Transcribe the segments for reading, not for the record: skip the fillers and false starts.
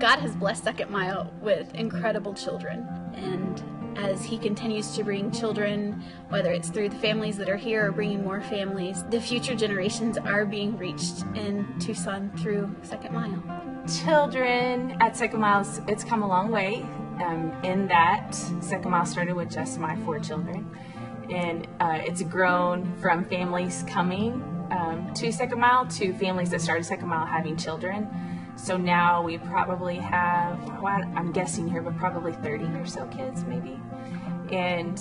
God has blessed Second Mile with incredible children, and as He continues to bring children, whether it's through the families that are here or bringing more families, the future generations are being reached in Tucson through Second Mile. Children at Second Mile, it's come a long way. In that, Second Mile started with just my 4 children, and it's grown from families coming to Second Mile to families that started Second Mile having children. So now we probably have, well, I'm guessing here, but probably 30 or so kids maybe. And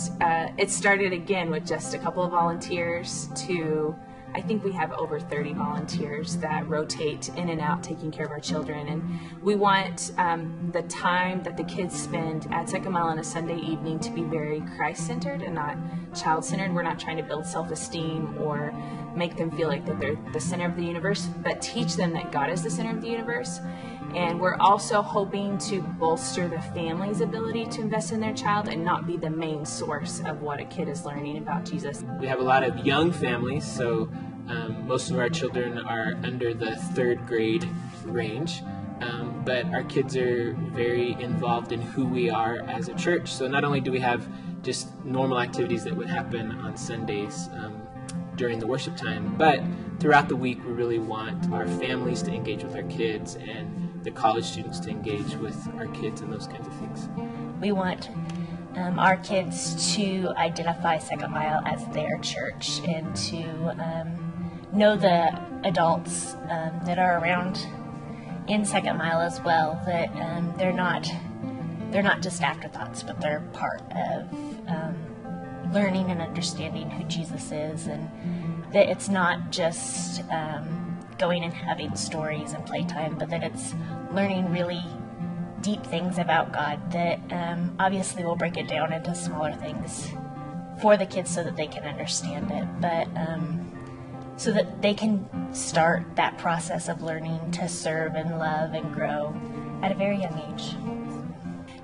it started again with just a couple of volunteers to, I think we have over 30 volunteers that rotate in and out taking care of our children. And we want the time that the kids spend at Second Mile on a Sunday evening to be very Christ-centered and not child-centered. We're not trying to build self-esteem or make them feel like that they're the center of the universe, but teach them that God is the center of the universe. And we're also hoping to bolster the family's ability to invest in their child and not be the main source of what a kid is learning about Jesus. We have a lot of young families, so most of our children are under the 3rd grade range, but our kids are very involved in who we are as a church. So not only do we have just normal activities that would happen on Sundays during the worship time, but throughout the week we really want our families to engage with our kids and the college students to engage with our kids and those kinds of things. We want our kids to identify Second Mile as their church and to know the adults that are around in Second Mile as well, that they're not just afterthoughts, but they're part of learning and understanding who Jesus is, and that it's not just going and having stories and playtime, but that it's learning really deep things about God that obviously we'll break it down into smaller things for the kids so that they can understand it, but so that they can start that process of learning to serve and love and grow at a very young age.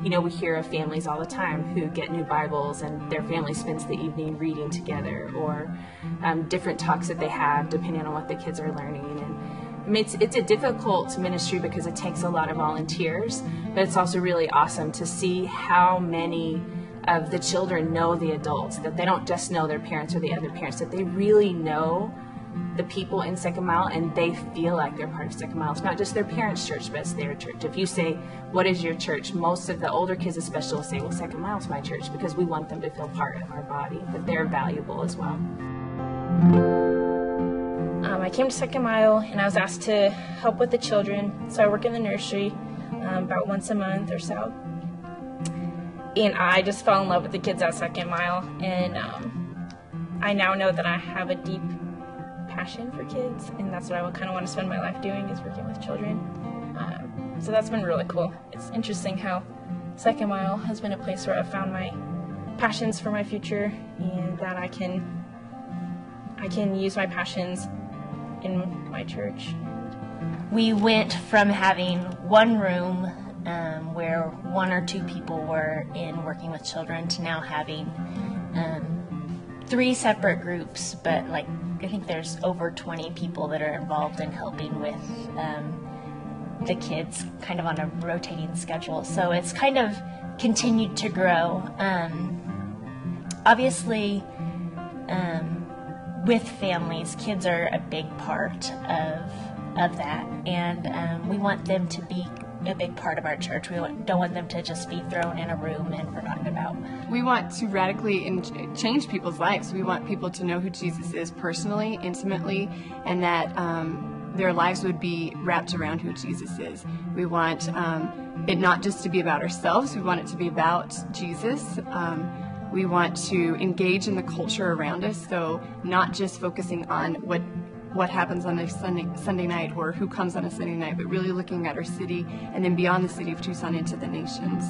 You know, we hear of families all the time who get new Bibles and their family spends the evening reading together, or different talks that they have depending on what the kids are learning. And I mean, it's a difficult ministry because it takes a lot of volunteers, but it's also really awesome to see how many of the children know the adults, that they don't just know their parents or the other parents, that they really know the people in Second Mile and they feel like they're part of Second Mile. It's not just their parents' church, but it's their church. If you say, what is your church? Most of the older kids especially will say, well, Second Mile's my church, because we want them to feel part of our body, that they're valuable as well. I came to Second Mile and I was asked to help with the children. So I work in the nursery about once a month or so. And I just fell in love with the kids at Second Mile. And I now know that I have a deep passion for kids, and that's what I kind of want to spend my life doing, is working with children. So that's been really cool. It's interesting how Second Mile has been a place where I've found my passions for my future, and that I can use my passions in my church. We went from having one room where 1 or 2 people were in working with children to now having 3 separate groups, but like I think there's over 20 people that are involved in helping with the kids kind of on a rotating schedule. So it's kind of continued to grow. Obviously, with families, kids are a big part of that, and we want them to be a big part of our church. We don't want them to just be thrown in a room and forgotten about. We want to radically change people's lives. We want people to know who Jesus is personally, intimately, and that their lives would be wrapped around who Jesus is. We want it not just to be about ourselves. We want it to be about Jesus. We want to engage in the culture around us, so not just focusing on what happens on a Sunday night or who comes on a Sunday night, but really looking at our city and then beyond the city of Tucson into the nations.